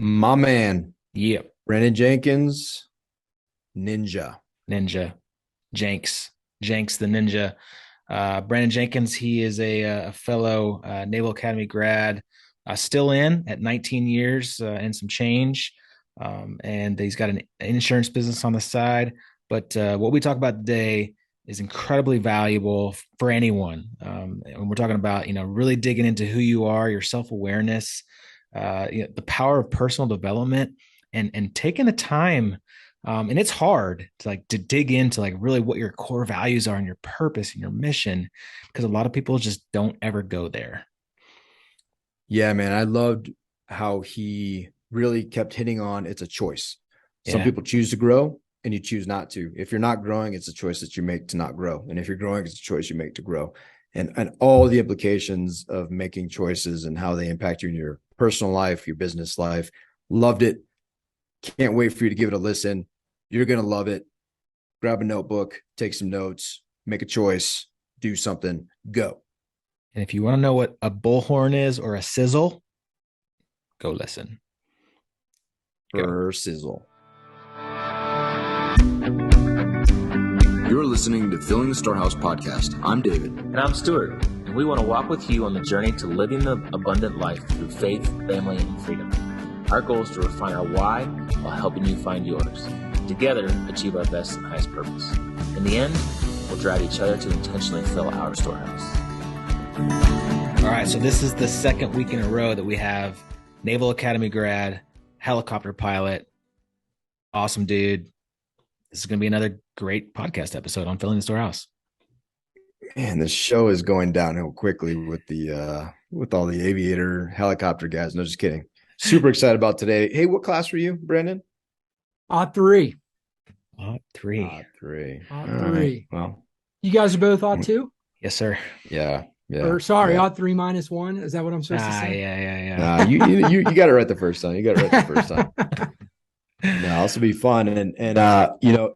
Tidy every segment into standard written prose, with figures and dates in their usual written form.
My man, Yep. Brandon Jenkins, Ninja. Ninja. Jenks. Jenks the Ninja. Brandon Jenkins, he is a fellow Naval Academy grad, still in at 19 years and some change. And he's got an insurance business on the side. But what we talk about today is incredibly valuable for anyone. And we're talking about, really digging into who you are, your self-awareness, the power of personal development and taking the time and it's hard to dig into really what your core values are and your purpose and your mission, because a lot of people just don't ever go there. Yeah, man, I loved how he really kept hitting on it's a choice. Some Yeah. people choose to grow and you choose not to. If you're not growing, it's a choice that you make to not grow. And if you're growing, it's a choice you make to grow. And all the implications of making choices and how they impact you in your personal life, your business life. Loved it. Can't wait for you to give it a listen. You're going to love it. Grab a notebook, take some notes, make a choice, do something, go. And if you want to know what a bullhorn is or a sizzle, go listen. Go. For sizzle. You're listening to Filling the Storehouse podcast. I'm David. And I'm Stuart, and we want to walk with you on the journey to living the abundant life through faith, family, and freedom. Our goal is to refine our why while helping you find yours. Together, achieve our best and highest purpose. In the end, we'll drive each other to intentionally fill our storehouse. All right, so this is the second week in a row that we have Naval Academy grad, helicopter pilot, awesome dude. This is going to be another great podcast episode on Filling the Storehouse. Man, this show is going downhill quickly with all the aviator helicopter guys. No, just kidding. Super excited about today. Hey, what class were you, Brandon? Odd three. Odd three. Odd All three. right. Well, You guys are both odd two? Yes, sir. yeah. Or sorry, odd 3 minus 1. Is that what I'm supposed to say? Yeah. You got it right the first time. No, this will be fun. And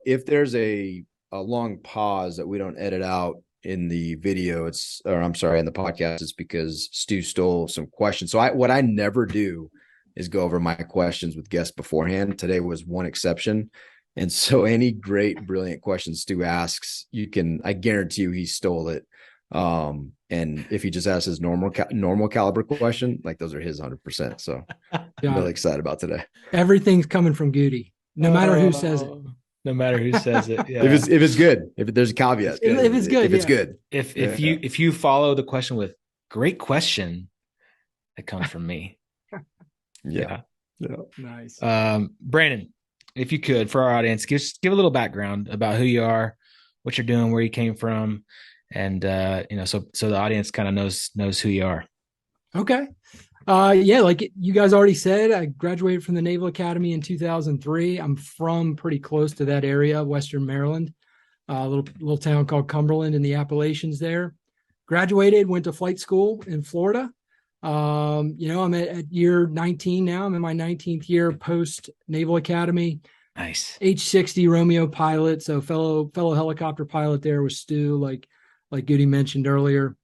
if there's a long pause that we don't edit out in the video, in the podcast, it's because Stu stole some questions. So what I never do is go over my questions with guests beforehand. Today was one exception. And so any great, brilliant questions Stu asks, I guarantee you he stole it. And if he just asks his normal caliber question, like those are his 100%. So I'm really excited about today. Everything's coming from Goody, no matter who says it. No matter who says it. Yeah. If it's good, if there's a caveat, If it's good, it's good. If you follow the question with great question, it comes from me. Yeah. Nice. Brandon, if you could, for our audience, give a little background about who you are, what you're doing, where you came from, and so the audience kind of knows who you are. Okay. Like you guys already said, I graduated from the Naval Academy in 2003. I'm from pretty close to that area, Western Maryland, a little town called Cumberland in the Appalachians there. Graduated, went to flight school in Florida. I'm at year 19 now. I'm in my 19th year post Naval Academy. Nice. H-60 Romeo pilot. So fellow helicopter pilot there with Stu, like Goody mentioned earlier.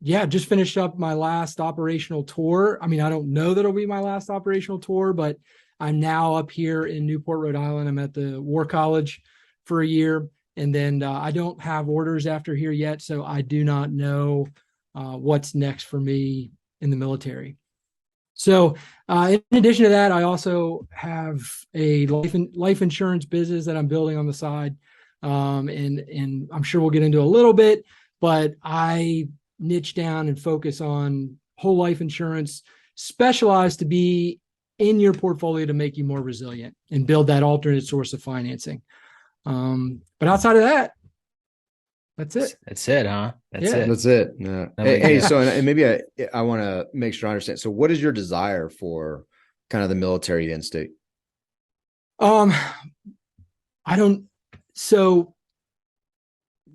Just finished up my last operational tour. I mean, I don't know that it'll be my last operational tour, but I'm now up here in Newport, Rhode Island. I'm at the War College for a year. And then I don't have orders after here yet, so I do not know what's next for me in the military. So in addition to that, I also have a life insurance business that I'm building on the side. And I'm sure we'll get into a little bit, but I niche down and focus on whole life insurance, specialized to be in your portfolio to make you more resilient and build that alternate source of financing. But outside of that, that's it. That's it, huh? That's it. Yeah. Hey, so and maybe I want to make sure I understand. So what is your desire for kind of the military end state? So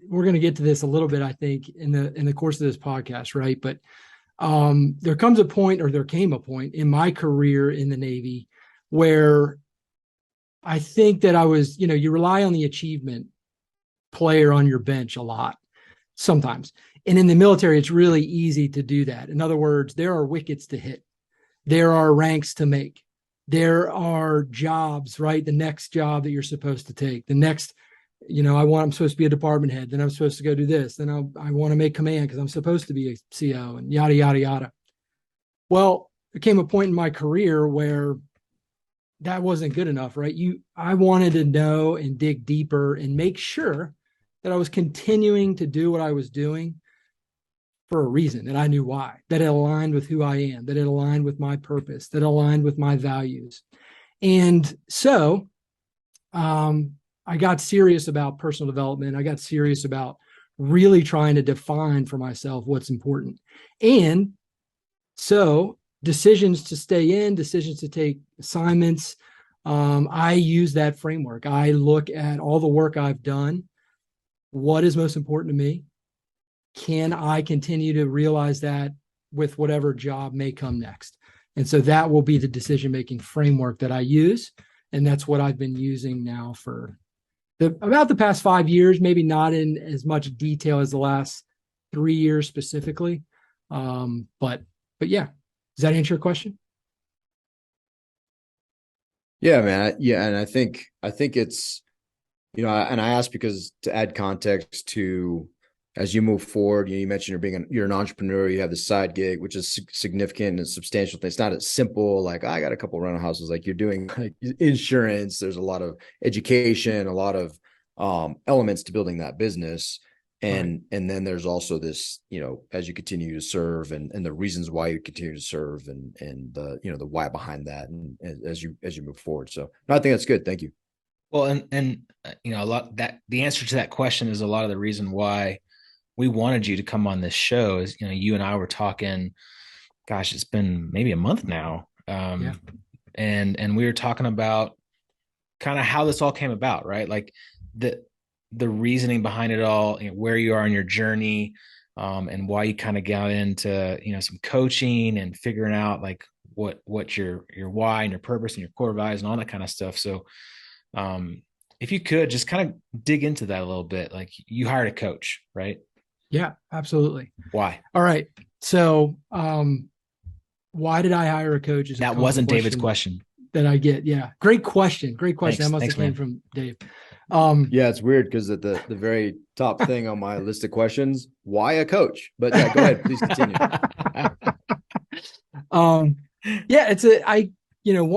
we're going to get to this a little bit, I think, in the course of this podcast, right? But there came a point in my career in the Navy where I think that I was, you rely on the achievement player on your bench a lot sometimes. And in the military, it's really easy to do that. In other words, there are wickets to hit. There are ranks to make. There are jobs, right? The next job that you're supposed to take, the next, I'm supposed to be a department head. Then I'm supposed to go do this. Then I want to make command because I'm supposed to be a CO and yada, yada, yada. Well, there came a point in my career where that wasn't good enough, right? I wanted to know and dig deeper and make sure that I was continuing to do what I was doing for a reason, that I knew why, that it aligned with who I am, that it aligned with my purpose, that aligned with my values. And so I got serious about personal development. I got serious about really trying to define for myself what's important. And so decisions to stay in, decisions to take assignments, I use that framework. I look at all the work I've done. What is most important to me? Can I continue to realize that with whatever job may come next? And so that will be the decision-making framework that I use. And that's what I've been using now for about the past 5 years, maybe not in as much detail as the last 3 years specifically. But yeah, does that answer your question? Yeah, man. Yeah. And I think it's, and I asked because to add context to, as you move forward, you mentioned you're an entrepreneur, you have the side gig, which is significant and substantial. It's not as simple, like I got a couple of rental houses, like you're doing like insurance. There's a lot of education, a lot of elements to building that business. And then there's also this, as you continue to serve and the reasons why you continue to serve and the, the why behind that. And as you move forward. So I think that's good. Thank you. Well, and a lot that the answer to that question is a lot of the reason why we wanted you to come on this show is, you and I were talking, gosh, it's been maybe a month now. And we were talking about kind of how this all came about, right? Like the reasoning behind it all, where you are in your journey, and why you kind of got into, some coaching and figuring out like what your why and your purpose and your core values and all that kind of stuff. So, if you could just kind of dig into that a little bit, like you hired a coach, right? Yeah, absolutely. Why? All right. So, why did I hire a coach? That wasn't David's question that I get. Yeah. Great question. Thanks, that must have came from Dave. Yeah, it's weird because at the very top thing on my list of questions, why a coach? But yeah, go ahead, please continue.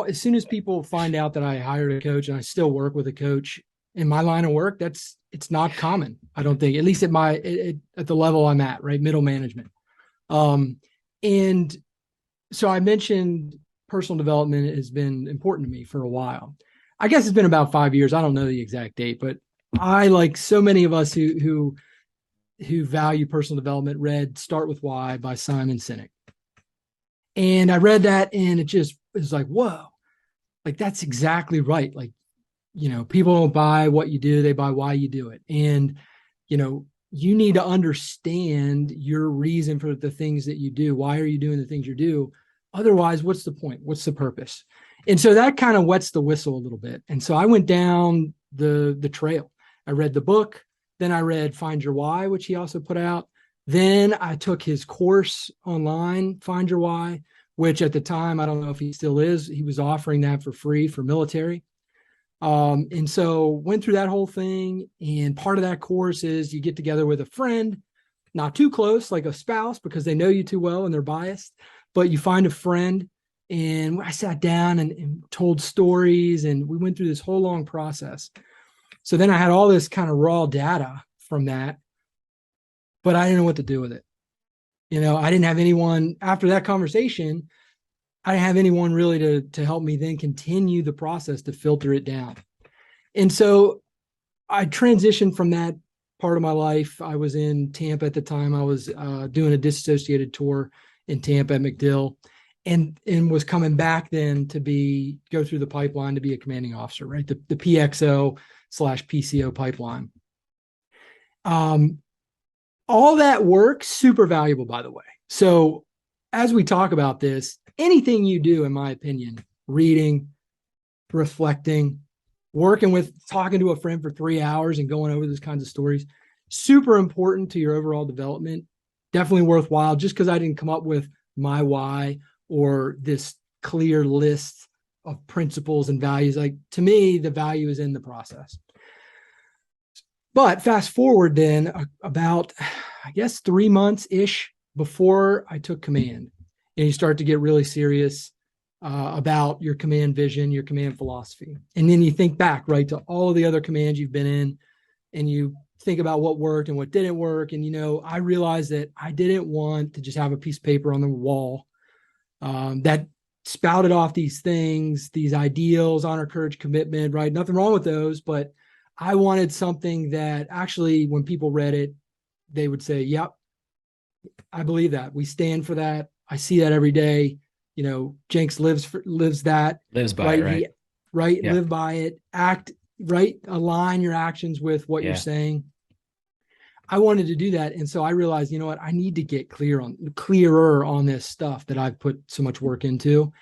As soon as people find out that I hired a coach, and I still work with a coach in my line of work, it's not common. I don't think, at least at the level I'm at, right? Middle management. And so I mentioned personal development has been important to me for a while. I guess it's been about 5 years. I don't know the exact date, but I, like so many of us who value personal development, read Start With Why by Simon Sinek. And I read that and it was like, whoa, like that's exactly right. Like, people don't buy what you do, they buy why you do it. And, you need to understand your reason for the things that you do. Why are you doing the things you do? Otherwise, what's the point? What's the purpose? And so that kind of wets the whistle a little bit. And so I went down the trail. I read the book. Then I read Find Your Why, which he also put out. Then I took his course online, Find Your Why, which at the time, I don't know if he still is, he was offering that for free for military. And so went through that whole thing. And part of that course is you get together with a friend, not too close, like a spouse, because they know you too well and they're biased, but you find a friend. And I sat down and told stories, and we went through this whole long process. So then I had all this kind of raw data from that, but I didn't know what to do with it. I didn't have anyone after that conversation. I didn't have anyone really to help me then continue the process to filter it down. And so I transitioned from that part of my life. I was in Tampa at the time. I was doing a disassociated tour in Tampa at MacDill. And was coming back then to go through the pipeline to be a commanding officer, right? The PXO/PCO pipeline. All that work, super valuable, by the way. So as we talk about this, anything you do, in my opinion, reading, reflecting, talking to a friend for 3 hours and going over those kinds of stories, super important to your overall development. Definitely worthwhile, just because I didn't come up with my why or this clear list of principles and values. Like, to me, the value is in the process. But fast forward then about, I guess, 3 months ish before I took command, and you start to get really serious about your command vision, your command philosophy. And then you think back, right, to all of the other commands you've been in, and you think about what worked and what didn't work. And, I realized that I didn't want to just have a piece of paper on the wall that spouted off these things, these ideals, honor, courage, commitment, right? Nothing wrong with those, but I wanted something that actually, when people read it, they would say, yep, I believe that. We stand for that. I see that every day. Jenks lives that. Lives by it, right? Yeah. Live by it. Act right. Align your actions with what you're saying. I wanted to do that. And so I realized, you know what? I need to get clearer on this stuff that I've put so much work into.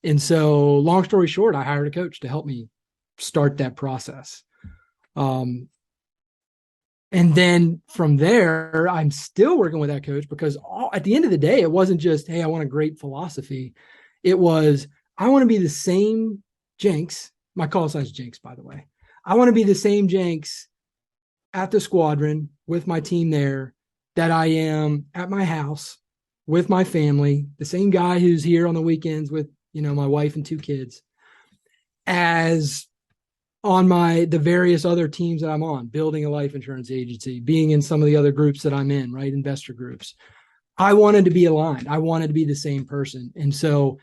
And so, long story short, I hired a coach to help me start that process. And then from there, I'm still working with that coach, because at the end of the day, it wasn't just, hey, I want a great philosophy. It was, I want to be the same Jenks. My call sign is Jenks, by the way. I want to be the same Jenks at the squadron with my team there that I am at my house with my family, the same guy who's here on the weekends with, my wife and 2 kids, as on the various other teams that I'm on, building a life insurance agency, being in some of the other groups that I'm in, right? Investor groups. I wanted to be aligned. I wanted to be the same person. And so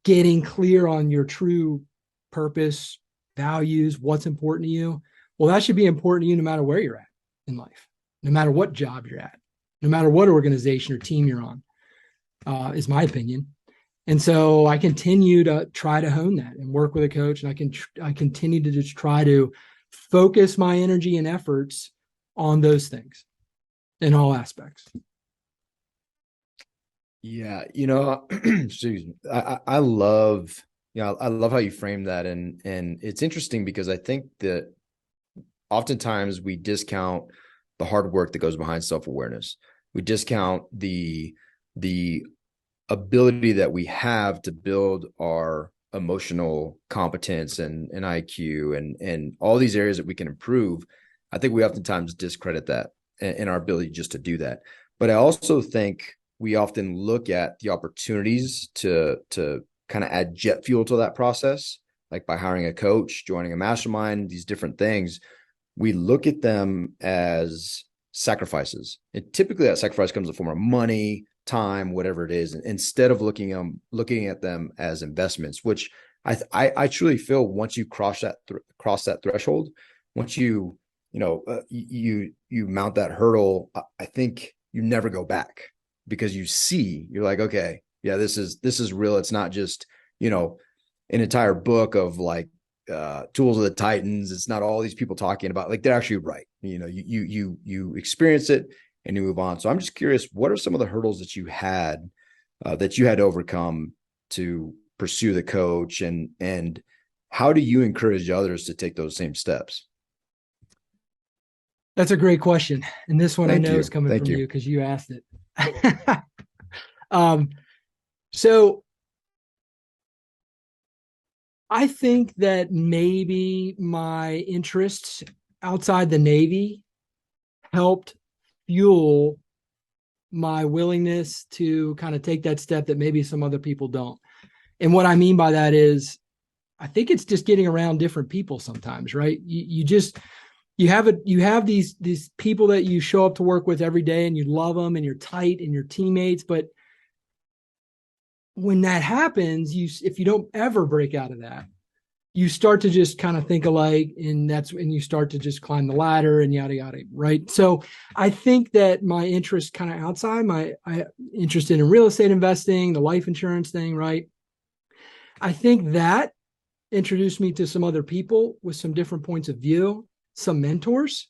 getting clear on your true purpose, values, what's important to you, well, that should be important to you no matter where you're at in life, no matter what job you're at, no matter what organization or team you're on, is my opinion. And so I continue to try to hone that and work with a coach. And I continue to just try to focus my energy and efforts on those things in all aspects. Yeah. Excuse me. I love, I love how you frame that. And it's interesting because I think that oftentimes we discount the hard work that goes behind self-awareness. We discount the ability that we have to build our emotional competence and IQ and all these areas that we can improve. I think we oftentimes discredit that and our ability just to do that. But I also think we often look at the opportunities to kind of add jet fuel to that process, like by hiring a coach, joining a mastermind, these different things. We look at them as sacrifices. And typically that sacrifice comes in the form of money, time, whatever it is, instead of looking at them as investments, which I truly feel once you cross that threshold, once you mount that hurdle, I think you never go back, because you're like, okay, yeah, this is real. It's not just, an entire book of like Tools of the Titans. It's not all these people talking about, like, they're actually right. You experience it and you move on. So I'm just curious, what are some of the hurdles that you had to overcome to pursue the coach, and how do you encourage others to take those same steps? That's a great question. And this one Thank I know you. is coming Thank from you you because you asked it. So I think that maybe my interests outside the Navy helped fuel my willingness to kind of take that step that maybe some other people don't. And what I mean by that is, I think it's just getting around different people sometimes, right? You have these people that you show up to work with every day, and you love them and you're tight and you're teammates. But when that happens, if you don't ever break out of that, you start to just kind of think alike, and that's when you start to just climb the ladder and yada, yada, right? So I think that my interest kind of outside, I interested in real estate investing, the life insurance thing, right? I think that introduced me to some other people with some different points of view, some mentors,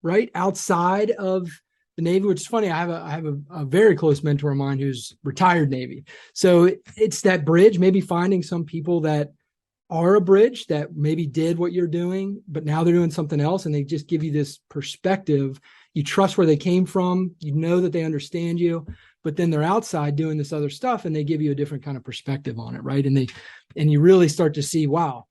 right? Outside of the Navy, which is funny. I have a very close mentor of mine who's retired Navy. So it's that bridge, maybe finding some people that are a bridge that maybe did what you're doing, but now they're doing something else, and they just give you this perspective. you trust where they came from, you know that they understand you, but then they're outside doing this other stuff and they give you a different kind of perspective on it, right? And you really start to see, wow,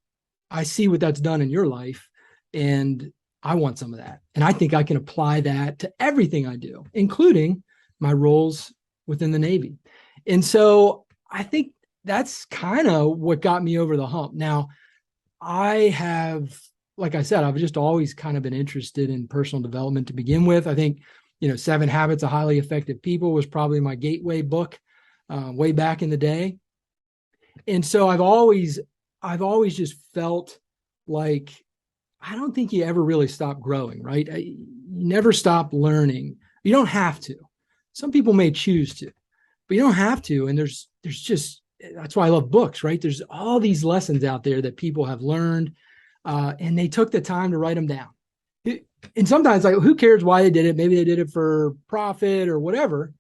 I see what that's done in your life, and I want some of that. And I think I can apply that to everything I do, including my roles within the Navy. And so I think that's kind of what got me over the hump. Now, I have, like I said, I've just always kind of been interested in personal development to begin with. I think, 7 Habits of Highly Effective People was probably my gateway book way back in the day. And so I've always just felt like I don't think you ever really stop growing, right? You never stop learning. You don't have to. Some people may choose to, but you don't have to. And there's just, that's why I love books, right? There's all these lessons out there that people have learned, and they took the time to write them down. And sometimes, like, who cares why they did it? Maybe they did it for profit or whatever.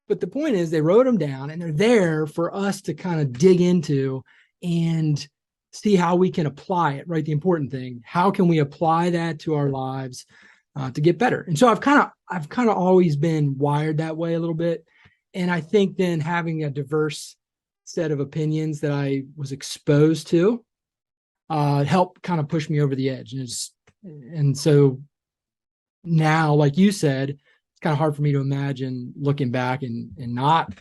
But the point is, they wrote them down, and they're there for us to kind of dig into and see how we can apply it, right? The important thing, how can we apply that to our lives to get better? And so I've kind of always been wired that way a little bit. And I think then having a diverse set of opinions that I was exposed to helped kind of push me over the edge. And so now, like you said, it's kind of hard for me to imagine looking back and not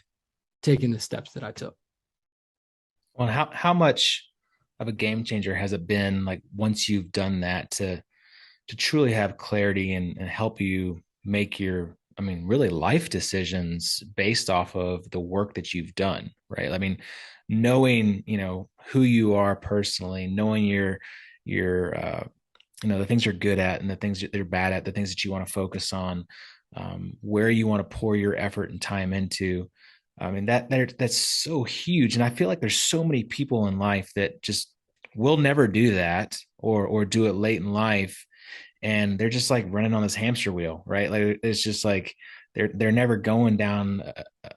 taking the steps that I took. Well, how much of a game changer has it been, like, once you've done that, to truly have clarity and help you make your, really life decisions based off of the work that you've done, right? I mean, knowing, who you are personally, knowing your the things you're good at and the things that you're bad at, the things that you want to focus on, where you want to pour your effort and time into. That's so huge. And I feel like there's so many people in life that just will never do that, or do it late in life. And they're just like running on this hamster wheel, right? Like, it's just like, they're never going down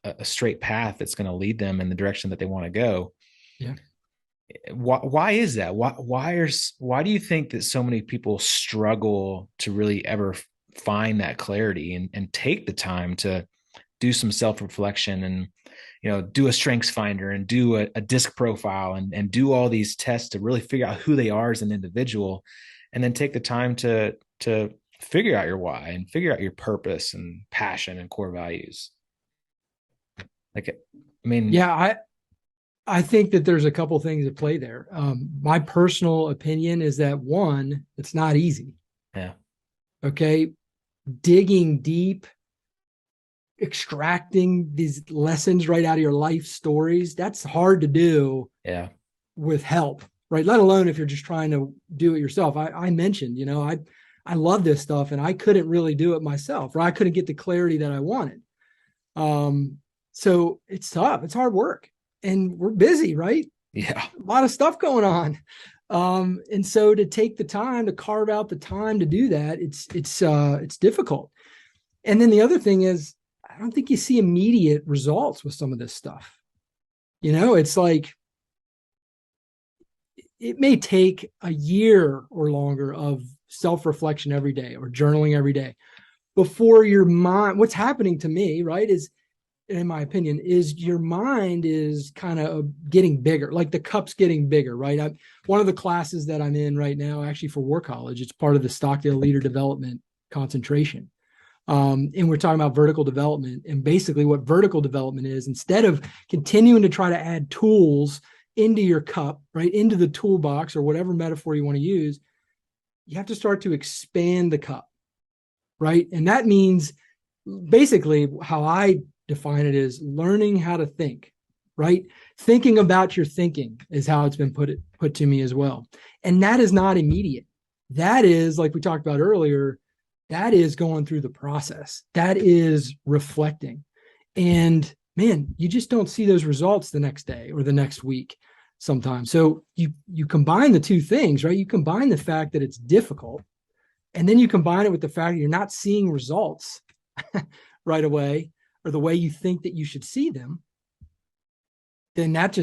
a straight path that's going to lead them in the direction that they want to go. Yeah. Why is that? Why do you think that so many people struggle to really ever find that clarity and take the time to do some self-reflection and, do a strengths finder and do a disc profile and do all these tests to really figure out who they are as an individual, and then take the time to figure out your why and figure out your purpose and passion and core values? Yeah, I think that there's a couple things at play there. My personal opinion is that, one, it's not easy. Yeah. Okay. Digging deep, extracting these lessons right out of your life stories, that's hard to do. Yeah. With help, right? Let alone if you're just trying to do it yourself. I mentioned, I love this stuff, and I couldn't really do it myself, or I couldn't get the clarity that I wanted. So it's tough. It's hard work, and we're busy, right? Yeah. A lot of stuff going on. And so to take the time to carve out the time to do that, it's difficult. And then the other thing is, I don't think you see immediate results with some of this stuff. It's like, it may take a year or longer of self-reflection every day or journaling every day before your mind, what's happening to me, right, is, in my opinion, is your mind is kind of getting bigger, like the cup's getting bigger, right? One of the classes that I'm in right now, actually for War College, it's part of the Stockdale Leader Development concentration. And we're talking about vertical development, and basically what vertical development is, instead of continuing to try to add tools into your cup, right, into the toolbox, or whatever metaphor you want to use, you have to start to expand the cup, right? And that means, basically, how I define it is learning how to think, right? Thinking about your thinking is how it's been put to me as well. And that is not immediate. That is, like we talked about earlier, that is going through the process. That is reflecting. And man, you just don't see those results the next day or the next week sometimes. So you combine the two things, right? You combine the fact that it's difficult, and then you combine it with the fact that you're not seeing results right away, or the way you think that you should see them. Then that's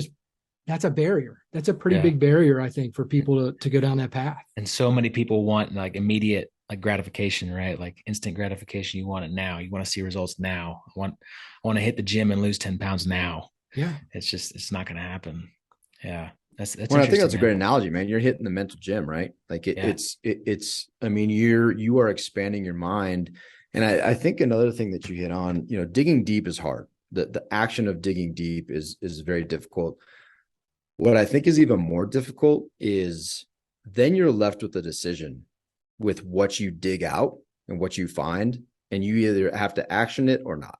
a barrier. That's a pretty big barrier, I think, for people to go down that path. And so many people want like immediate like gratification, right? Like instant gratification. You want it now. You want to see results now. I want to hit the gym and lose 10 pounds now. Yeah. It's not going to happen. Yeah. That's Well, I think interesting, that's a great man. analogy, man. You're hitting the mental gym, right? Like Yeah. it's, I mean, you are expanding your mind. And I think another thing that you hit on, digging deep is hard. The action of digging deep is very difficult. What I think is even more difficult is then you're left with the decision with what you dig out and what you find, and you either have to action it or not.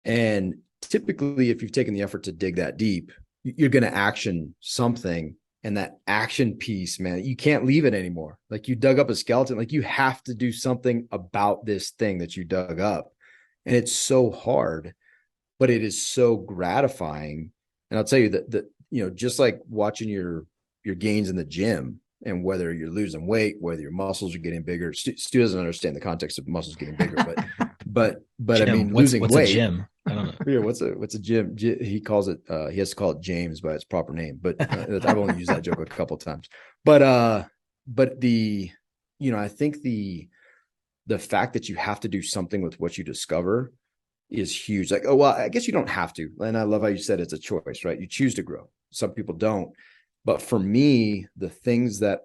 And typically, if you've taken the effort to dig that deep, you're going to action something. And that action piece, man, you can't leave it anymore. Like you dug up a skeleton, like you have to do something about this thing that you dug up. And it's so hard, but it is so gratifying. And I'll tell you that just like watching your gains in the gym, and whether you're losing weight, whether your muscles are getting bigger. Stu doesn't understand the context of muscles getting bigger, but Gym. I mean, what's losing a weight. gym? I don't know. Yeah, what's a gym? He calls it. He has to call it James by its proper name, but I've only used that joke a couple of times. But I think the fact that you have to do something with what you discover is huge. Like, oh well, I guess you don't have to. And I love how you said it's a choice, right? You choose to grow. Some people don't. But for me, the things that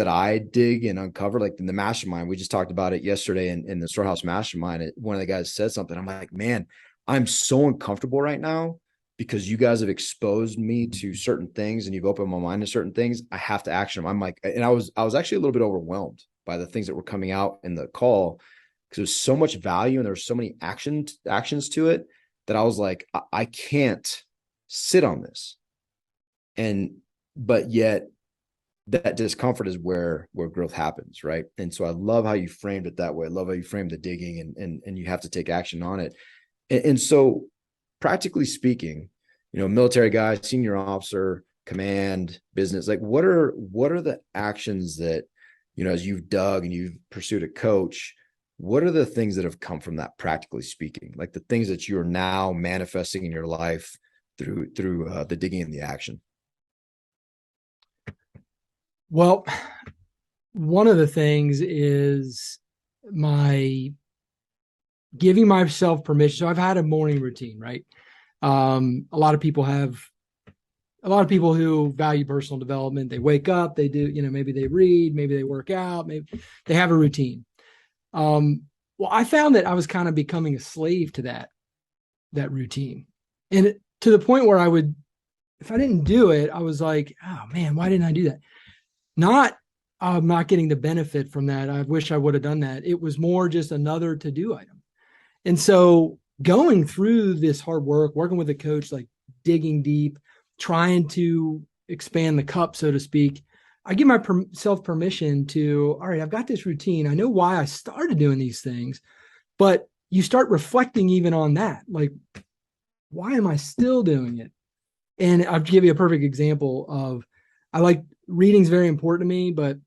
I dig and uncover, like in the mastermind, we just talked about it yesterday in the Storehouse Mastermind. One of the guys said something. I'm like, man, I'm so uncomfortable right now because you guys have exposed me to certain things and you've opened my mind to certain things. I have to action them. I'm like, and I was actually a little bit overwhelmed by the things that were coming out in the call because there's so much value and there's so many actions to it that I was like, I can't sit on this. But yet that discomfort is where growth happens. Right. And so I love how you framed it that way. I love how you framed the digging and you have to take action on it. And so practically speaking, military guy, senior officer, command, business, like what are the actions that, as you've dug and you've pursued a coach, what are the things that have come from that, practically speaking, like the things that you're now manifesting in your life through the digging and the action? Well, one of the things is my giving myself permission. So I've had a morning routine, right? A lot of people who value personal development, they wake up, they do, maybe they read, maybe they work out, maybe they have a routine. Well, I found that I was kind of becoming a slave to that routine. And to the point where if I didn't do it, I was like, oh man, why didn't I do that? I'm not getting the benefit from that. I wish I would have done that. It was more just another to-do item. And so going through this hard work, working with a coach, like digging deep, trying to expand the cup, so to speak, I give myself permission to, all right, I've got this routine. I know why I started doing these things, but you start reflecting even on that. Like, why am I still doing it? And I'll give you a perfect example of, reading's very important to me, but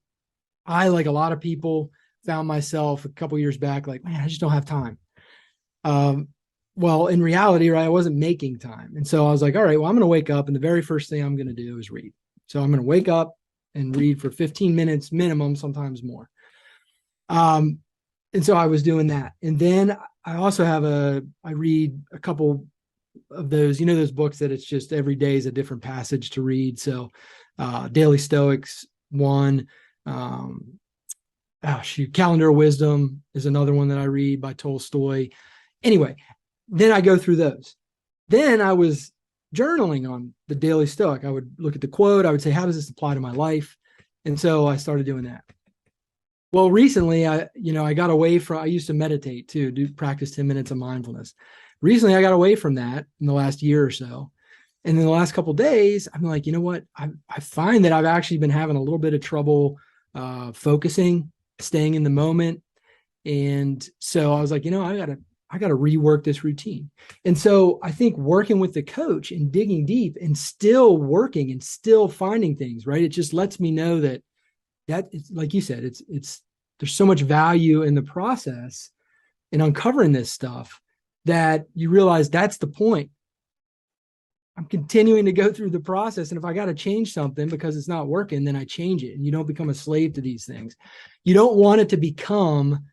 I, like a lot of people, found myself a couple years back, like, man, I just don't have time. Well, in reality, right, I wasn't making time. And so I was like, all right, well, I'm going to wake up and the very first thing I'm going to do is read. So I'm going to wake up and read for 15 minutes minimum, sometimes more. And so I was doing that. And then I also I read a couple of those, those books that it's just every day is a different passage to read. So Daily Stoics, one, Calendar of Wisdom is another one that I read by Tolstoy. Anyway, then I go through those. Then I was journaling on the Daily Stoic. I would look at the quote. I would say, how does this apply to my life? And so I started doing that. Well, recently, I got away from, I used to meditate too, practice 10 minutes of mindfulness. Recently, I got away from that in the last year or so. And in the last couple of days, I'm like, you know what? I find that I've actually been having a little bit of trouble staying in the moment. And so I was like, I got to rework this routine. And so I think working with the coach and digging deep and still working and still finding things, right? It just lets me know that it's, like you said, there's so much value in the process in uncovering this stuff that you realize that's the point. I'm continuing to go through the process. And if I got to change something because it's not working, then I change it. And you don't become a slave to these things. You don't want it to become,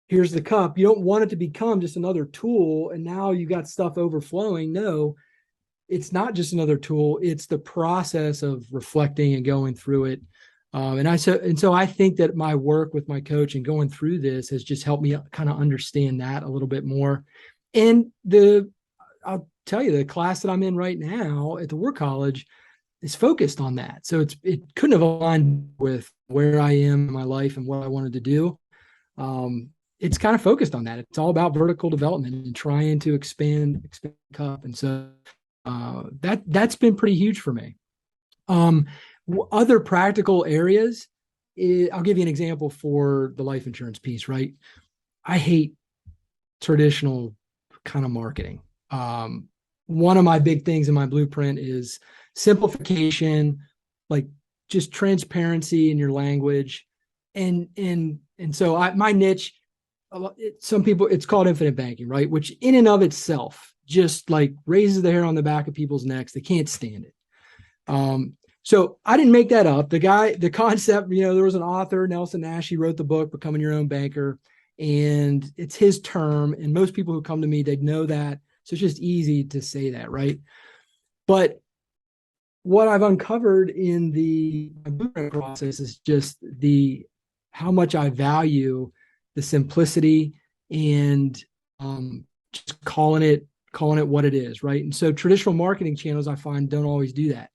here's the cup. You don't want it to become just another tool. And now you got stuff overflowing. No, it's not just another tool. It's the process of reflecting and going through it. So I think that my work with my coach and going through this has just helped me kind of understand that a little bit more. And I'll tell you, the class that I'm in right now at the War College is focused on that. So it couldn't have aligned with where I am in my life and what I wanted to do. It's kind of focused on that. It's all about vertical development and trying to expand cup. And so that's been pretty huge for me. Other practical areas, I'll give you an example for the life insurance piece, right? I hate traditional kind of marketing. One of my big things in my blueprint is simplification, like just transparency in your language. And so my niche, some people, it's called infinite banking, right? Which in and of itself just like raises the hair on the back of people's necks. They can't stand it. So I didn't make that up. The concept, there was an author, Nelson Nash, he wrote the book, Becoming Your Own Banker, and it's his term. And most people who come to me, they know that. So it's just easy to say that, right? But what I've uncovered in the blueprint process is just how much I value the simplicity and just calling it what it is, right? And so traditional marketing channels, I find, don't always do that.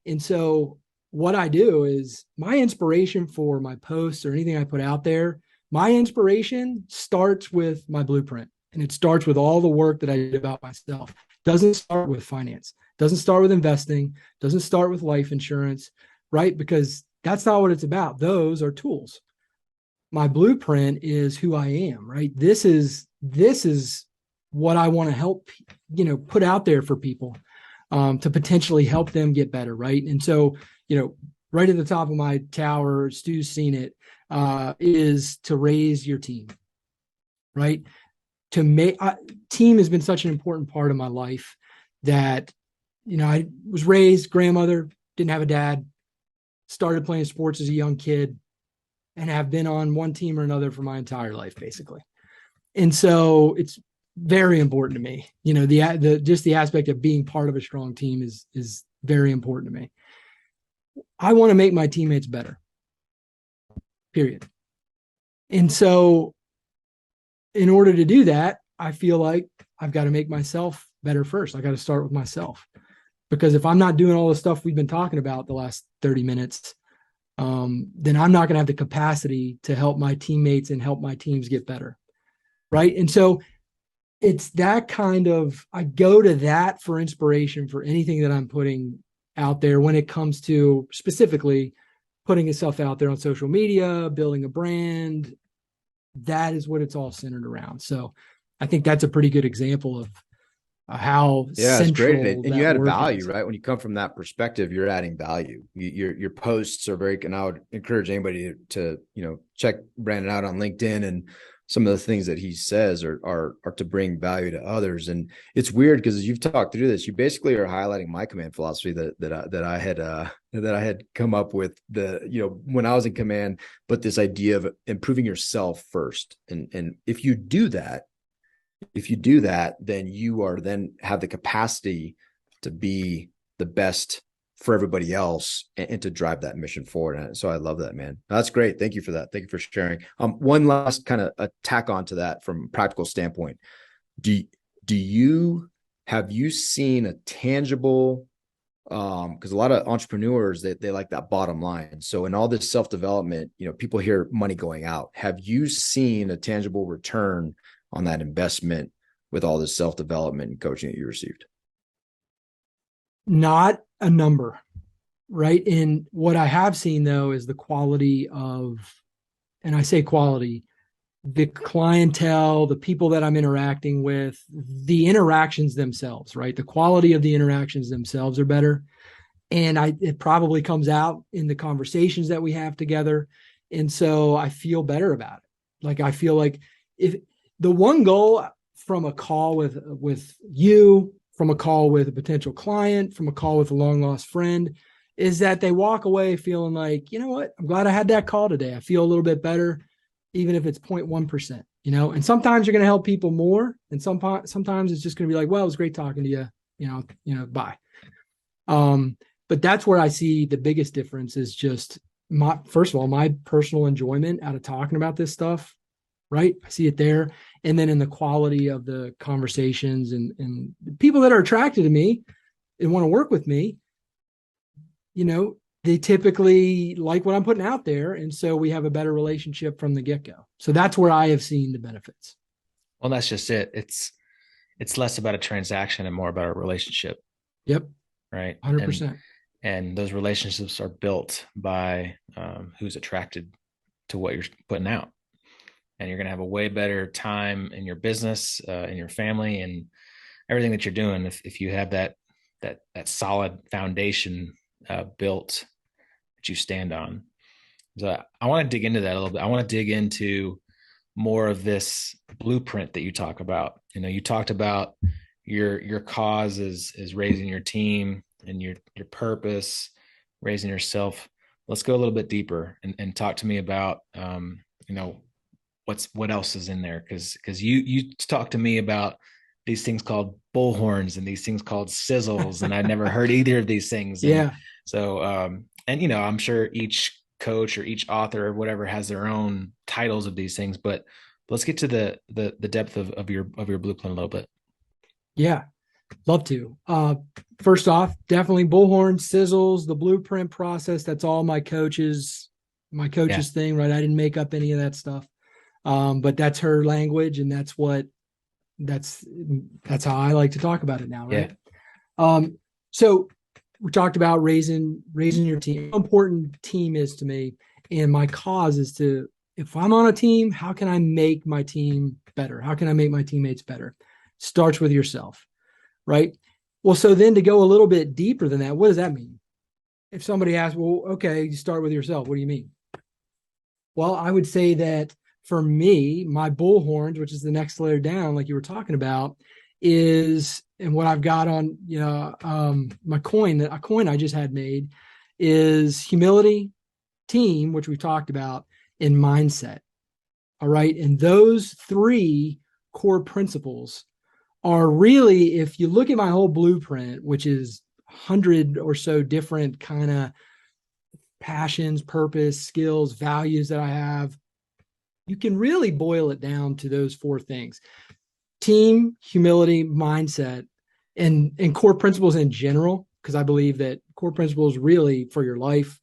And so what I do is my inspiration for my posts or anything I put out there, my inspiration starts with my blueprint. And it starts with all the work that I did about myself. It doesn't start with finance, doesn't start with investing, doesn't start with life insurance, right? Because that's not what it's about. Those are tools. My blueprint is who I am, right? This is what I want to help, put out there for people. To potentially help them get better, right? And so, right at the top of my tower, Stu's seen it, is to raise your team, right? Team has been such an important part of my life that, I was raised, grandmother, didn't have a dad, started playing sports as a young kid, and have been on one team or another for my entire life, basically. And so it's very important to me. The aspect of being part of a strong team is very important to me. I want to make my teammates better, period. And so in order to do that, I feel like I've got to make myself better first. I got to start with myself, because if I'm not doing all the stuff we've been talking about the last 30 minutes, then I'm not going to have the capacity to help my teammates and help my teams get better. Right. And so it's that I go to that for inspiration for anything that I'm putting out there when it comes to specifically putting yourself out there on social media, building a brand. That is what it's all centered around. So I think that's a pretty good example of how it's great. And you add value, is. Right? When you come from that perspective, you're adding value. Your posts are and I would encourage anybody to check Brandon out on LinkedIn, and some of the things that he says are to bring value to others. And it's weird because as you've talked through this, you basically are highlighting my command philosophy that I had come up with when I was in command, but this idea of improving yourself first. And if you do that, then you have the capacity to be the best for everybody else and to drive that mission forward. And so I love that, man. That's great. Thank you for that. Thank you for sharing. One last kind of a tack on to that from a practical standpoint. Have you seen a tangible, because a lot of entrepreneurs, they like that bottom line. So in all this self-development, people hear money going out. Have you seen a tangible return on that investment with all this self-development and coaching that you received? Not a number, right? And what I have seen, though, is the quality of, and I say quality, the clientele, the people that I'm interacting with, the interactions themselves, right? The quality of the interactions themselves are better. And it probably comes out in the conversations that we have together. And so I feel better about it. Like, I feel like if the one goal from a call with you from a call with a potential client, from a call with a long lost friend, is that they walk away feeling like, you know what, I'm glad I had that call today. I feel a little bit better, even if it's 0.1%, and sometimes you're going to help people more. And sometimes it's just going to be like, well, it was great talking to you, bye. But that's where I see the biggest difference is just first of all, my personal enjoyment out of talking about this stuff, right? I see it there. And then in the quality of the conversations and people that are attracted to me and want to work with me, they typically like what I'm putting out there. And so we have a better relationship from the get-go. So that's where I have seen the benefits. Well, that's just it. It's less about a transaction and more about a relationship. Yep. Right. 100%. And those relationships are built by who's attracted to what you're putting out. And you're going to have a way better time in your business, in your family, and everything that you're doing if you have that solid foundation built that you stand on. So I want to dig into that a little bit. I want to dig into more of this blueprint that you talk about. You talked about your cause is raising your team, and your purpose, raising yourself. Let's go a little bit deeper and talk to me about what else is in there, because you talk to me about these things called bullhorns and these things called sizzles, and I'd never heard either of these things. Yeah. So I'm sure each coach or each author or whatever has their own titles of these things, but let's get to the depth of your blueprint a little bit. Yeah, love to. First off, definitely bullhorn, sizzles, the blueprint process. That's all my coach's thing, right? I didn't make up any of that stuff. But that's her language, and that's how I like to talk about it now, right? Yeah. So we talked about raising your team. How important team is to me, and my cause is to, if I'm on a team, how can I make my team better? How can I make my teammates better? Starts with yourself, right? Well, so then to go a little bit deeper than that, what does that mean? If somebody asks, well, okay, you start with yourself. What do you mean? Well, I would say that for me, my bullhorns, which is the next layer down, like you were talking about, is, and what I've got on, my coin, a coin I just had made, is humility, team, which we've talked about, and mindset. All right. And those three core principles are really, if you look at my whole blueprint, which is 100 or so different kind of passions, purpose, skills, values that I have, you can really boil it down to those four things: team, humility, mindset, and core principles in general, because I believe that core principles really for your life,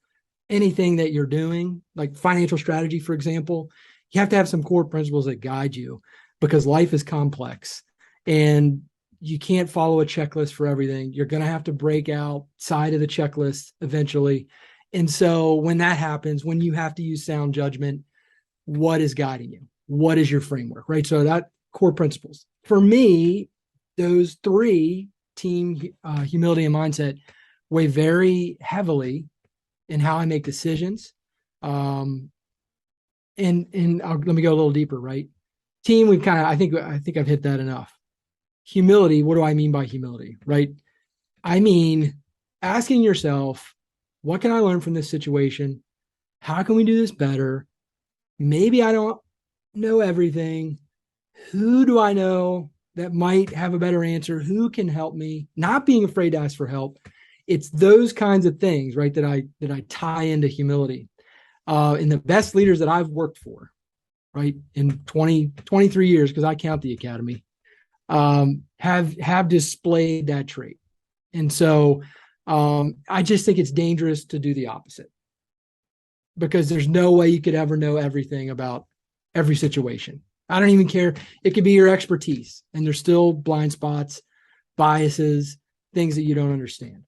anything that you're doing, like financial strategy, for example, you have to have some core principles that guide you, because life is complex and you can't follow a checklist for everything. You're going to have to break outside of the checklist eventually. And so when that happens, when you have to use sound judgment, what is guiding you? What is your framework, right? So that core principles. For me, those three, team, humility, and mindset, weigh very heavily in how I make decisions. And let me go a little deeper, right? Team, we've kind of, I think I've hit that enough. Humility, what do I mean by humility, right? I mean, asking yourself, what can I learn from this situation? How can we do this better? Maybe I don't know everything. Who do I know that might have a better answer? Who can help me? Not being afraid to ask for help. It's those kinds of things, right, that I tie into humility. And the best leaders that I've worked for, right, in 23 years, because I count the academy, have displayed that trait. And so I just think it's dangerous to do the opposite, because there's no way you could ever know everything about every situation. I don't even care. It could be your expertise, and there's still blind spots, biases, things that you don't understand.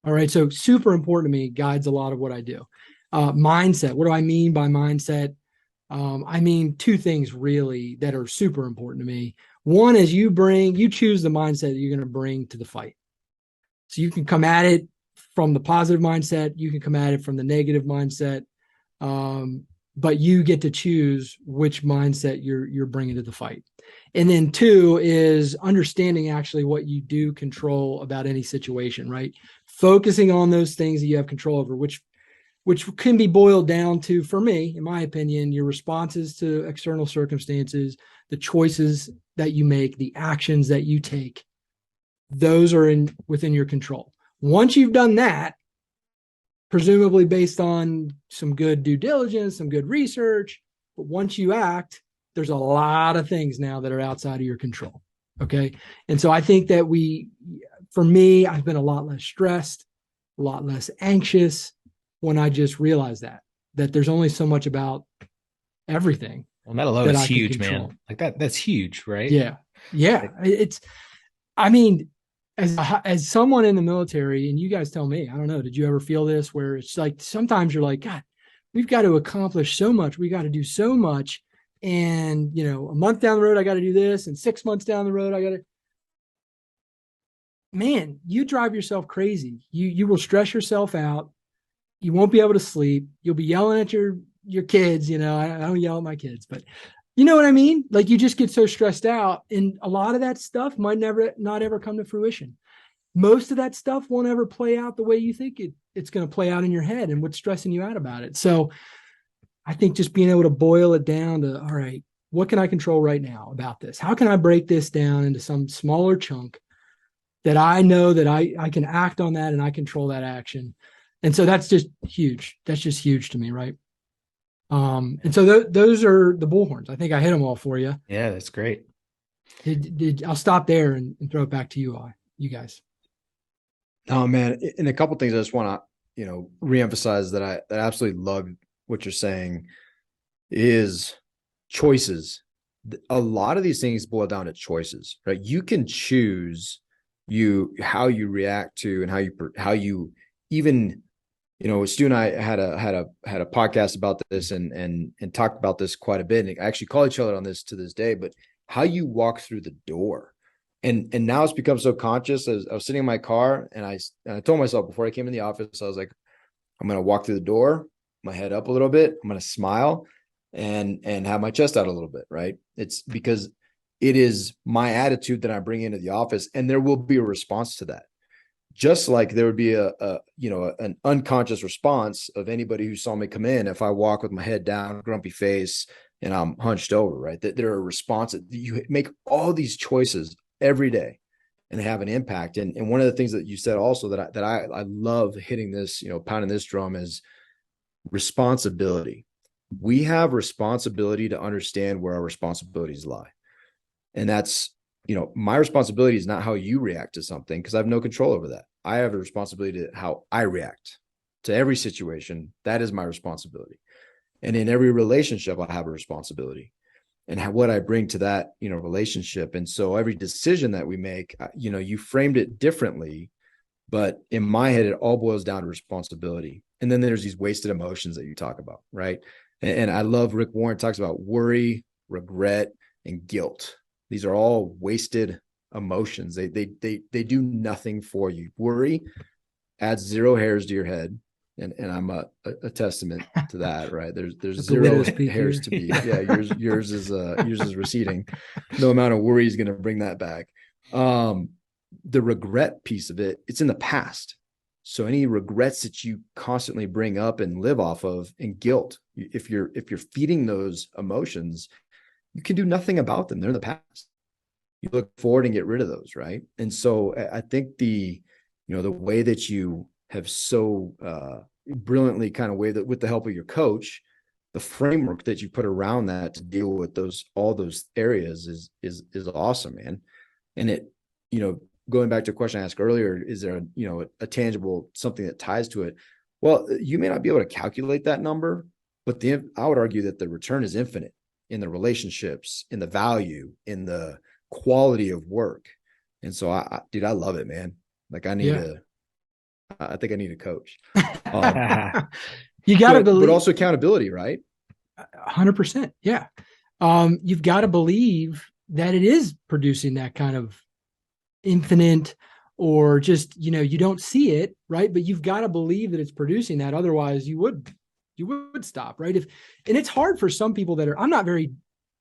All right. So super important to me, guides a lot of what I do. Mindset. What do I mean by mindset? I mean two things really that are super important to me. One is you choose the mindset that you're going to bring to the fight. So you can come at it from the positive mindset. You can come at it from the negative mindset. but you get to choose which mindset you're bringing to the fight. And then 2 is understanding actually what you do control about any situation, right? Focusing on those things that you have control over, which can be boiled down to, for me, in my opinion, your responses to external circumstances, the choices that you make, the actions that you take. Those are within your control. Once you've done that, presumably based on some good due diligence, some good research, but once you act, there's a lot of things now that are outside of your control. Okay. And so I think that for me, I've been a lot less stressed, a lot less anxious when I just realized that there's only so much about everything. Well, that alone is huge, man. Like that's huge, right? Yeah. Yeah. I mean, as someone in the military, and you guys tell me, I don't know, did you ever feel this where it's like, sometimes you're like, God, we've got to accomplish so much. We got to do so much. And, a month down the road, I got to do this. And 6 months down the road, man, you drive yourself crazy. You will stress yourself out. You won't be able to sleep. You'll be yelling at your kids. I don't yell at my kids, but you know what I mean? Like, you just get so stressed out, and a lot of that stuff might not ever come to fruition. Most of that stuff won't ever play out the way you think it's going to play out in your head and what's stressing you out about it. So I think just being able to boil it down to, all right, what can I control right now about this? How can I break this down into some smaller chunk that I know that I can act on that and I control that action? And so that's just huge. That's just huge to me, right? And so those are the bullhorns. I think I hit them all for you. Yeah, that's great. I'll stop there and throw it back to you guys. Oh man, and a couple things I just want to reemphasize that I absolutely love what you're saying is choices. A lot of these things boil down to choices, right? You can choose how you react to and how you even. Stu and I had a podcast about this and talked about this quite a bit, and actually call each other on this to this day. But how you walk through the door, and now it's become so conscious. As I was sitting in my car, and I told myself before I came in the office, I was like, I'm going to walk through the door, my head up a little bit, I'm going to smile, and have my chest out a little bit. Right? It's because it is my attitude that I bring into the office, and there will be a response to that. Just like there would be an unconscious response of anybody who saw me come in if I walk with my head down, grumpy face, and I'm hunched over, right? That there are responses. You make all these choices every day, and they have an impact. And one of the things that you said also that I love hitting this, pounding this drum is responsibility. We have responsibility to understand where our responsibilities lie, and that's. My responsibility is not how you react to something, because I have no control over that. I have a responsibility to how I react to every situation. That is my responsibility. And in every relationship, I have a responsibility and what I bring to that, relationship. And so every decision that we make, you framed it differently, but in my head, it all boils down to responsibility. And then there's these wasted emotions that you talk about, right? And I love Rick Warren talks about worry, regret, and guilt. These are all wasted emotions. They do nothing for you. Worry adds 0 hairs to your head, and I'm a testament to that, right? There's 0 hairs to be. Yeah, yours is receding. No amount of worry is going to bring that back. The regret piece of it, it's in the past. So any regrets that you constantly bring up and live off of, and guilt, if you're feeding those emotions, you can do nothing about them. They're in the past. You look forward and get rid of those, right? And so I think the way that you have so brilliantly kind of with the help of your coach, the framework that you put around that to deal with all those areas is awesome, man. And it, going back to a question I asked earlier, is there a tangible something that ties to it? Well, you may not be able to calculate that number, but I would argue that the return is infinite. In the relationships, in the value, in the quality of work. And so I love it, man. Like I think I need a coach. You got to believe, but also accountability, right? 100%. Yeah. You've got to believe that it is producing that kind of infinite, or just, you don't see it, right? But you've got to believe that it's producing that. Otherwise you would You would stop, right? And it's hard for some people I'm not very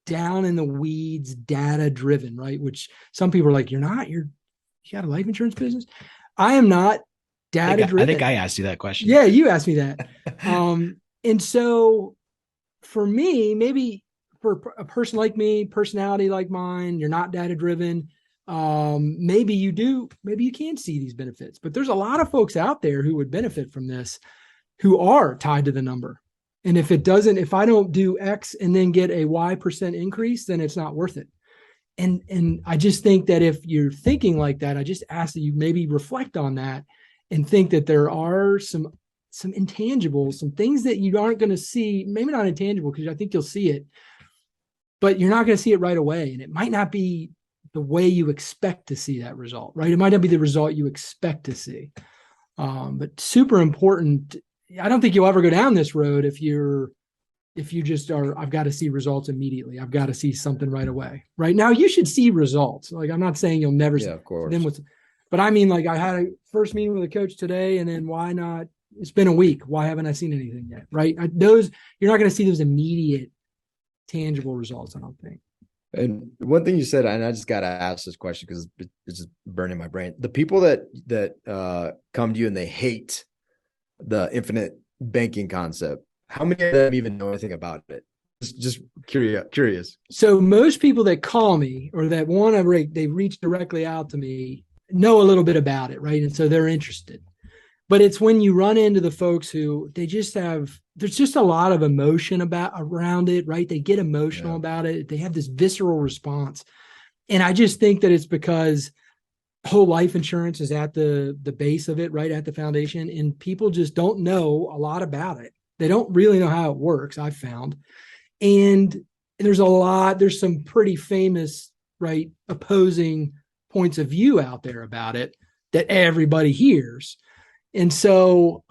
down in the weeds, data driven, right? Which some people are like, you got a life insurance business. I am not data driven. I think I asked you that question. Yeah, you asked me that. And so for me, maybe for a person like me, personality like mine, you're not data driven. Maybe you can see these benefits, but there's a lot of folks out there who would benefit from this who are tied to the number. And if I don't do X and then get a Y% increase, then it's not worth it. And I just think that if you're thinking like that, I just ask that you maybe reflect on that and think that there are some intangibles, some things that you aren't going to see, maybe not intangible, because I think you'll see it, but you're not going to see it right away. And it might not be the way you expect to see that result, right? It might not be the result you expect to see. But super important. I don't think you'll ever go down this road if you just are, I've got to see results immediately. I've got to see something right away. Right now, you should see results. Like, I'm not saying you'll never see. Of course. But I mean, like, I had a first meeting with a coach today, and then why not? It's been a week. Why haven't I seen anything yet? Right? You're not going to see those immediate, tangible results, I don't think. And one thing you said, and I just got to ask this question because it's just burning my brain. The people that come to you and they hate the infinite banking concept, how many of them even know anything about it? Just curious. So most people that call me or that want to, they reach directly out to me, know a little bit about it, right? And so they're interested. But it's when you run into the folks who there's just a lot of emotion around it, right? They get emotional about it. They have this visceral response. And I just think that it's because whole life insurance is at the base of it, right at the foundation. And people just don't know a lot about it. They don't really know how it works, I've found. And there's some pretty famous, right, opposing points of view out there about it that everybody hears. And so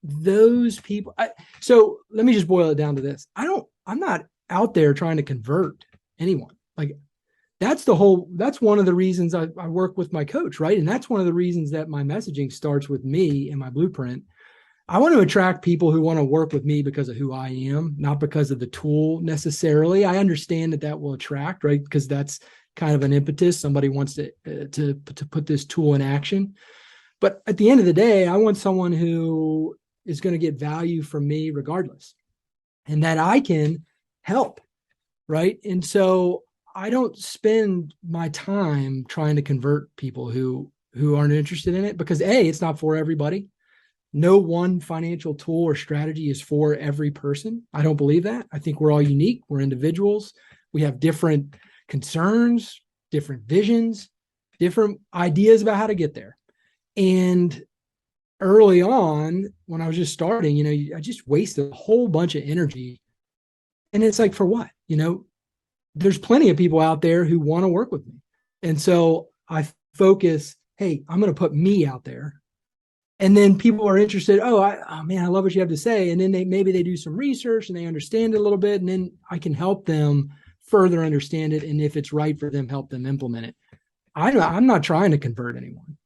those people, so let me just boil it down to this. I'm not out there trying to convert anyone. Like, that's one of the reasons I work with my coach, right? And that's one of the reasons that my messaging starts with me and my blueprint. I want to attract people who want to work with me because of who I am, not because of the tool necessarily. I understand that will attract, right? Because that's kind of an impetus. Somebody wants to put this tool in action. But at the end of the day, I want someone who is going to get value from me regardless, and that I can help, right? And so I don't spend my time trying to convert people who aren't interested in it because it's not for everybody. No one financial tool or strategy is for every person. I don't believe that. I think we're all unique. We're individuals. We have different concerns, different visions, different ideas about how to get there. And early on, when I was just starting, I just wasted a whole bunch of energy. And it's like, for what? There's plenty of people out there who want to work with me. And so I focus, hey, I'm going to put me out there. And then people are interested. Oh, man, I love what you have to say. And then maybe they do some research and they understand it a little bit. And then I can help them further understand it. And if it's right for them, help them implement it. I'm not trying to convert anyone.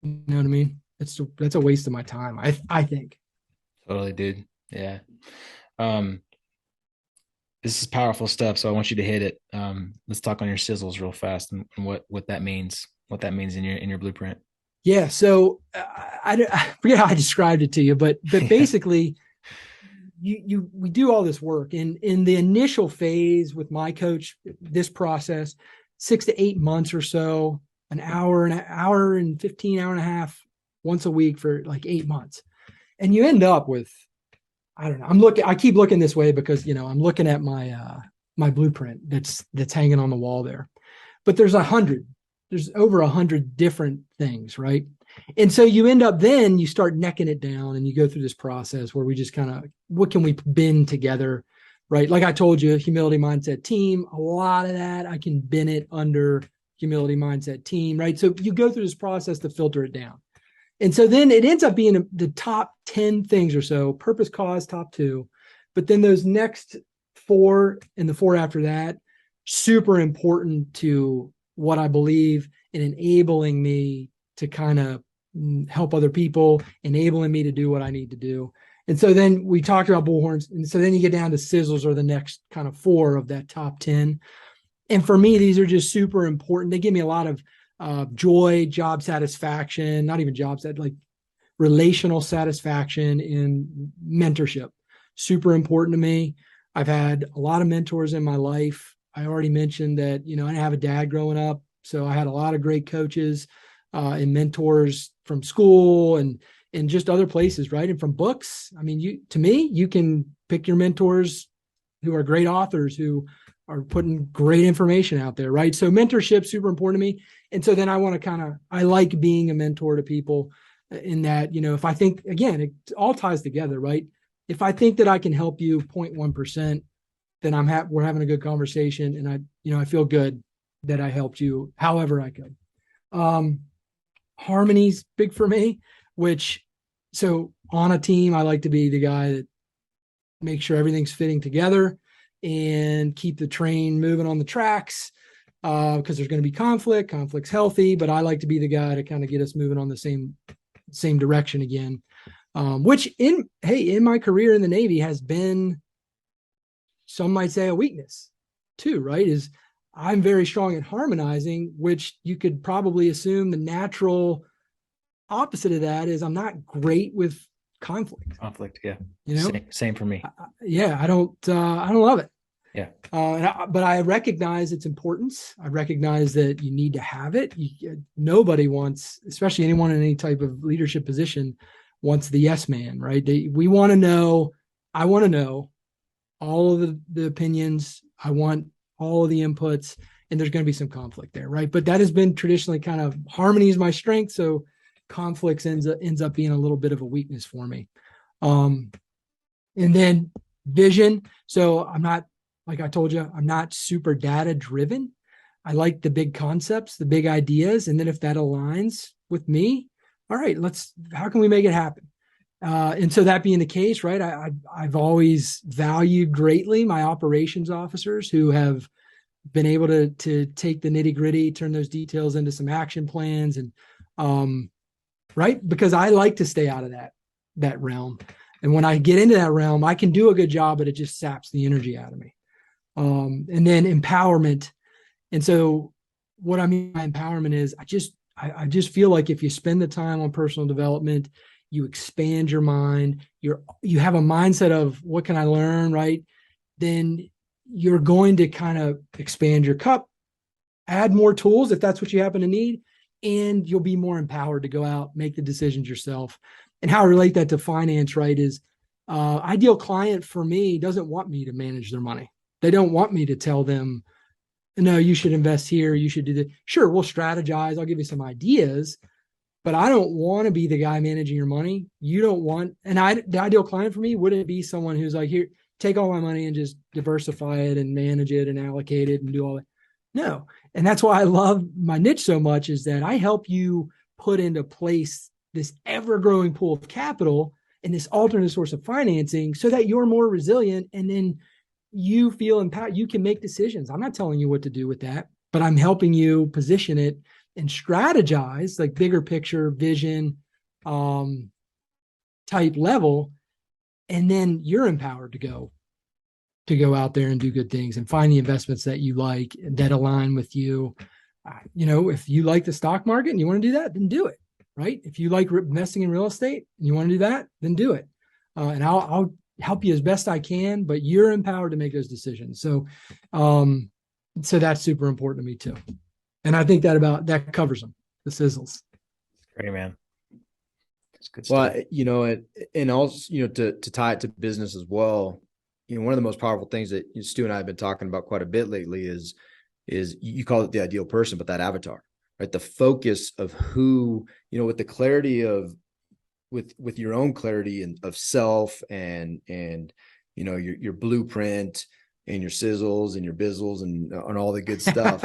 You know what I mean? That's a waste of my time, I think. Totally, dude. Yeah. This is powerful stuff. So I want you to hit it. Let's talk on your sizzles real fast and what that means. What that means in your blueprint. Yeah. So I forget how I described it to you, but basically, we do all this work in the initial phase with my coach. This process, 6 to 8 months or so, an hour and 15, hour and a half once a week for like 8 months, and you end up with, I don't know. I keep looking this way because I'm looking at my blueprint that's hanging on the wall there, but there's over 100 different things, right? And so you end up, then you start necking it down and you go through this process where we just kind of, what can we bend together, right? Like I told you, humility mindset team, a lot of that I can bend it under humility mindset team, right? So you go through this process to filter it down. And so then it ends up being the top 10 things or so, purpose, cause, top 2. But then those next 4 and the 4 after that, super important to what I believe in enabling me to kind of help other people, enabling me to do what I need to do. And so then we talked about bullhorns. And so then you get down to sizzles are the next kind of 4 of that top 10. And for me, these are just super important. They give me a lot of joy, job satisfaction, not even jobs, like relational satisfaction and mentorship. Super important to me. I've had a lot of mentors in my life. I already mentioned that, I didn't have a dad growing up. So I had a lot of great coaches and mentors from school and just other places, right? And from books. I mean, you can pick your mentors who are great authors who are putting great information out there, right? So mentorship, super important to me. And so then I like being a mentor to people in that, if I think, again, it all ties together, right? If I think that I can help you 0.1%, then we're having a good conversation, and I feel good that I helped you however I could. Harmony's big for me, so on a team, I like to be the guy that makes sure everything's fitting together and keep the train moving on the tracks, because there's going to be conflict's healthy, but I like to be the guy to kind of get us moving on the same direction again. Which in my career in the Navy has been, some might say, a weakness too, right? Is I'm very strong at harmonizing, which you could probably assume the natural opposite of that is I'm not great with conflict. Yeah. Same for me. I don't love it. Yeah. But I recognize its importance. I recognize that you need to have it. Nobody wants, especially anyone in any type of leadership position, wants the yes man, right? I want to know all of the opinions. I want all of the inputs, and there's going to be some conflict there, right? But that has been traditionally kind of, harmony is my strength. So conflicts ends up being a little bit of a weakness for me. And then vision. So I'm not, like I told you, I'm not super data driven. I like the big concepts, the big ideas. And then if that aligns with me, all right, how can we make it happen? And so that being the case, right, I've always valued greatly my operations officers who have been able to take the nitty gritty, turn those details into some action plans, and right, because I like to stay out of that realm. And when I get into that realm, I can do a good job, but it just saps the energy out of me. And then empowerment. And so what I mean by empowerment is I just feel like if you spend the time on personal development, you expand your mind, you have a mindset of what can I learn, right? Then you're going to kind of expand your cup, add more tools if that's what you happen to need, and you'll be more empowered to go out, make the decisions yourself. And how I relate that to finance, right, is ideal client for me doesn't want me to manage their money. They don't want me to tell them, no, you should invest here, you should do that. Sure, we'll strategize, I'll give you some ideas, but I don't want to be the guy managing your money. You don't want, the ideal client for me wouldn't be someone who's like, here, take all my money and just diversify it and manage it and allocate it and do all that. No. And that's why I love my niche so much, is that I help you put into place this ever-growing pool of capital and this alternate source of financing so that you're more resilient, and then you feel empowered. You can make decisions. I'm not telling you what to do with that, but I'm helping you position it and strategize, like bigger picture vision type level. And then you're empowered to go out there and do good things and find the investments that you like, that align with you. If you like the stock market and you want to do that, then do it, right? If you like investing in real estate and you want to do that, then do it. And I'll help you as best I can, but you're empowered to make those decisions. So that's super important to me too. And I think that covers them, the sizzles. Great, man. That's good stuff. Well, and also, to tie it to business as well, one of the most powerful things that Stu and I have been talking about quite a bit lately is you call it the ideal person, but that avatar, right? The focus of who, with the clarity of, with your own clarity and of self and your blueprint and your sizzles and your bizzles and all the good stuff,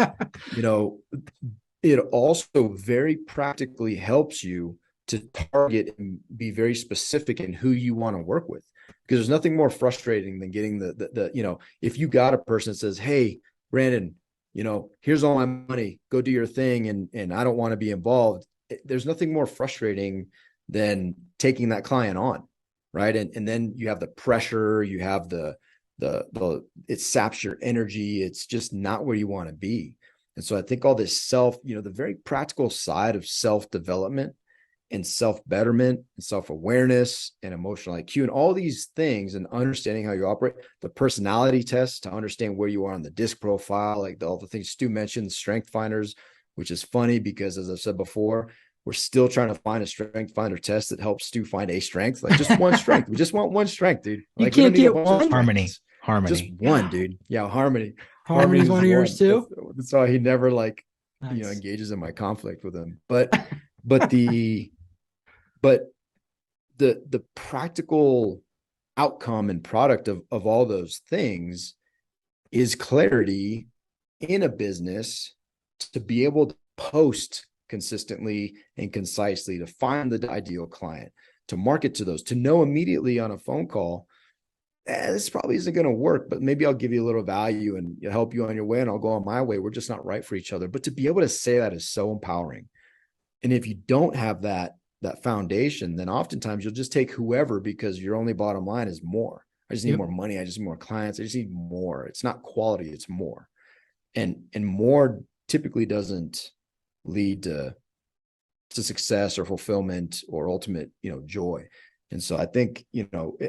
it also very practically helps you to target and be very specific in who you want to work with. Because there's nothing more frustrating than getting the if you got a person that says, hey, Brandon, here's all my money, go do your thing. And I don't want to be involved. There's nothing more frustrating than taking that client on, right? And then you have the pressure, you have the it saps your energy. It's just not where you want to be. And so I think all this the very practical side of self-development and self-betterment and self-awareness and emotional IQ and all these things, and understanding how you operate, the personality test to understand where you are on the disc profile, like all the things Stu mentioned, strength finders, which is funny because, as I've said before, we're still trying to find a strength finder test that helps Stu find a strength, like just one strength. We just want one strength, dude. Like, you can't get one. Harmony. Just one, dude. Yeah, harmony. Harmony's one of yours too. That's why he never Nice. engages in my conflict with him. But the practical outcome and product of all those things is clarity in a business to be able to post consistently and concisely, to find the ideal client, to market to those, to know immediately on a phone call, this probably isn't going to work, but maybe I'll give you a little value and help you on your way, and I'll go on my way. We're just not right for each other. But to be able to say that is so empowering. And if you don't have that foundation, then oftentimes you'll just take whoever, because your only bottom line is more. I just need more money. I just need more clients. I just need more. It's not quality, it's more. And more typically doesn't lead to success or fulfillment or ultimate, joy. And so I think,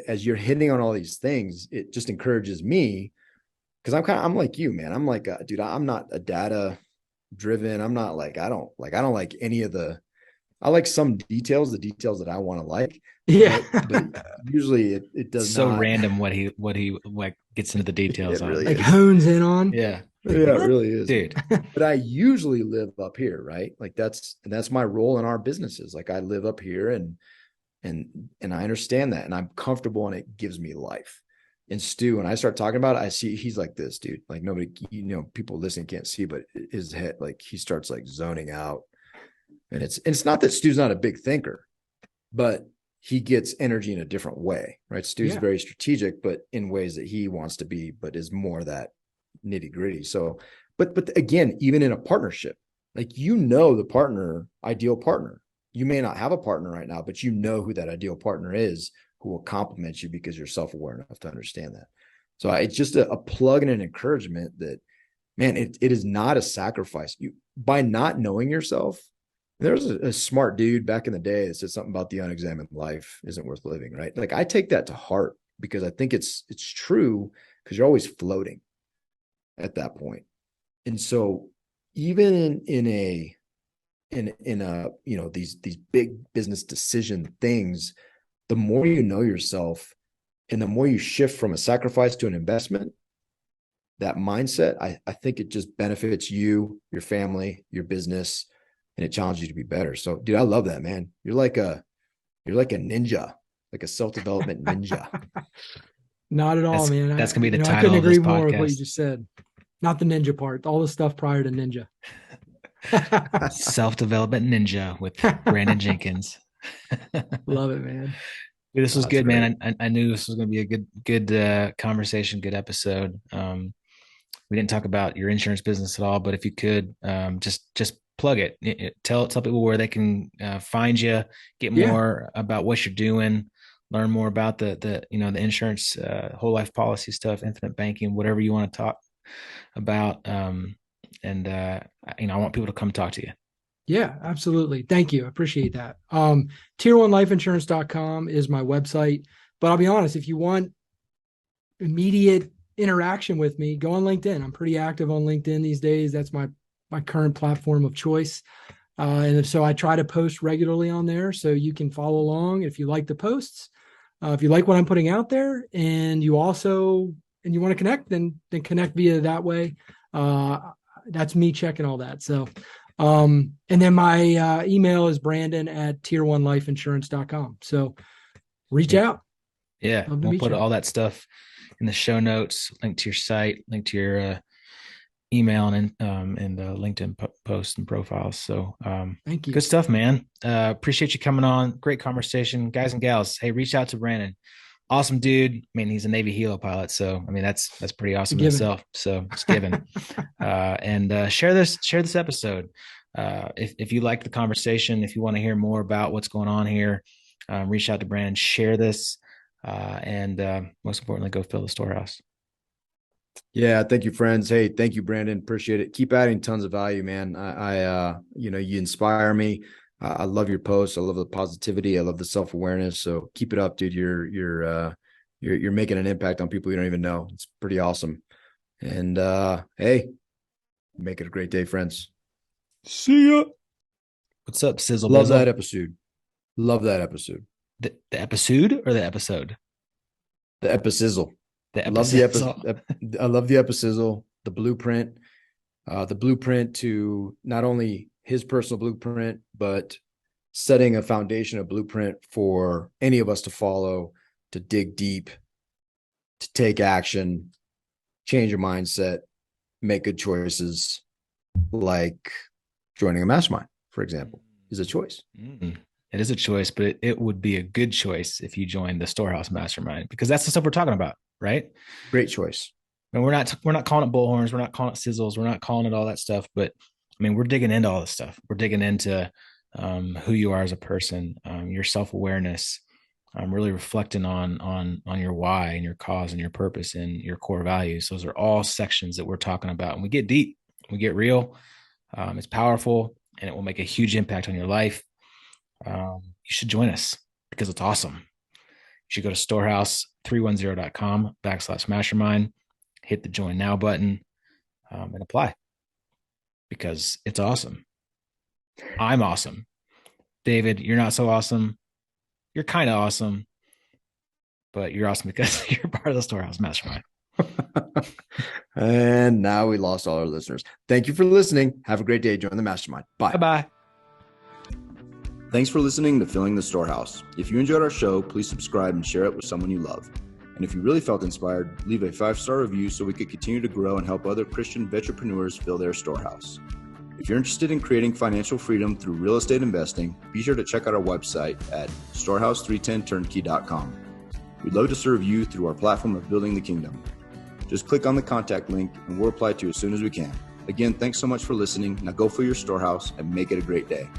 as you're hitting on all these things, it just encourages me, because I'm like you, man. I'm like, dude, I'm not a data driven. I'm not like, I don't like any of I like some details, the details that I want to like. Yeah. But usually it does so not. random what he like gets into the details on. Really like hones in on. Yeah. Yeah, it really is. Dude. But I usually live up here, right? Like that's my role in our businesses. Like I live up here and I understand that, and I'm comfortable, and it gives me life. And Stu, when I start talking about it, I see he's like this, dude. Like nobody, people listening can't see, but his head, like he starts like zoning out. And it's not that Stu's not a big thinker, but he gets energy in a different way, right? Stu's very strategic, but in ways that he wants to be, but is more that nitty gritty. So, but again, even in a partnership, like, the ideal partner. You may not have a partner right now, but you know who that ideal partner is, who will complement you because you're self-aware enough to understand that. So it's just a plug and an encouragement that, man, it is not a sacrifice. By not knowing yourself, there's a smart dude back in the day that said something about the unexamined life isn't worth living, right? Like I take that to heart, because I think it's true, because you're always floating at that point. And so even in a these big business decision things, the more you know yourself and the more you shift from a sacrifice to an investment, that mindset, I think it just benefits you, your family, your business, and it challenges you to be better. So, dude, I love that, man. You're like a ninja, like a self-development ninja. Not at all, man. That's gonna be the title. I couldn't agree of this more podcast. with what you just said. Not the ninja part, all the stuff prior to ninja. Self-development ninja with Brandon Jenkins. Love it, man. Dude, this was good, great. man. I knew this was going to be a good conversation, good episode. We didn't talk about your insurance business at all, but if you could, just plug it. Tell people where they can find you, get more about what you're doing, learn more about the insurance, whole life policy stuff, infinite banking, whatever you want to talk about. I want people to come talk to you. Yeah, absolutely. Thank you. I appreciate that. Tier1lifeinsurance.com is my website. But I'll be honest, if you want immediate interaction with me, go on LinkedIn. I'm pretty active on LinkedIn these days. That's my current platform of choice. And so I try to post regularly on there, so you can follow along if you like the posts. If you like what I'm putting out there, and you want to connect, then connect via that way. That's me checking all that. So, and then my email is brandon@tier1lifeinsurance.com. So reach out. Yeah. We'll put all that stuff in the show notes, link to your site, link to your email and LinkedIn posts and profiles. So thank you. Good stuff, man. Appreciate you coming on. Great conversation, guys and gals. Hey, reach out to Brandon. Awesome dude. I mean, he's a Navy Helo pilot, so I mean that's pretty awesome in itself. So it's given. And share this episode. If you like the conversation, if you want to hear more about what's going on here, reach out to Brandon. Share this. and most importantly, go fill the storehouse. Yeah, thank you, friends. Hey, thank you, Brandon. Appreciate it. Keep adding tons of value, man. You inspire me. I love your posts. I love the positivity. I love the self-awareness. So keep it up, dude. You're making an impact on people you don't even know. It's pretty awesome. And hey, make it a great day, friends. See ya. What's up, Sizzle? Love Bizzle? that episode. Love that episode. The episode or the episode? The episizzle. The Love the episode. I love the episizzle, the blueprint to not only his personal blueprint, but setting a foundation, a blueprint for any of us to follow, to dig deep, to take action, change your mindset, make good choices, like joining a mastermind, for example, is a choice. It is a choice, but it would be a good choice if you joined the Storehouse Mastermind, because that's the stuff we're talking about, right? Great choice. And we're not calling it bullhorns, we're not calling it sizzles, we're not calling it all that stuff, but I mean, we're digging into all this stuff. We're digging into who you are as a person, your self-awareness, really reflecting on your why and your cause and your purpose and your core values. Those are all sections that we're talking about. And we get deep, we get real. It's powerful, and it will make a huge impact on your life. You should join us because it's awesome. You should go to storehouse310.com/mastermind, hit the join now button, and apply, because it's awesome. I'm awesome. David, you're not so awesome. You're kind of awesome, but you're awesome because you're part of the Storehouse Mastermind. And now we lost all our listeners. Thank you for listening. Have a great day. Join the mastermind. Bye. Bye-bye. Thanks for listening to Filling the Storehouse. If you enjoyed our show, please subscribe and share it with someone you love. And if you really felt inspired, leave a 5-star review so we could continue to grow and help other Christian entrepreneurs fill their storehouse. If you're interested in creating financial freedom through real estate investing, be sure to check out our website at storehouse310turnkey.com. We'd love to serve you through our platform of building the kingdom. Just click on the contact link and we'll reply to you as soon as we can. Again, thanks so much for listening. Now go fill your storehouse and make it a great day.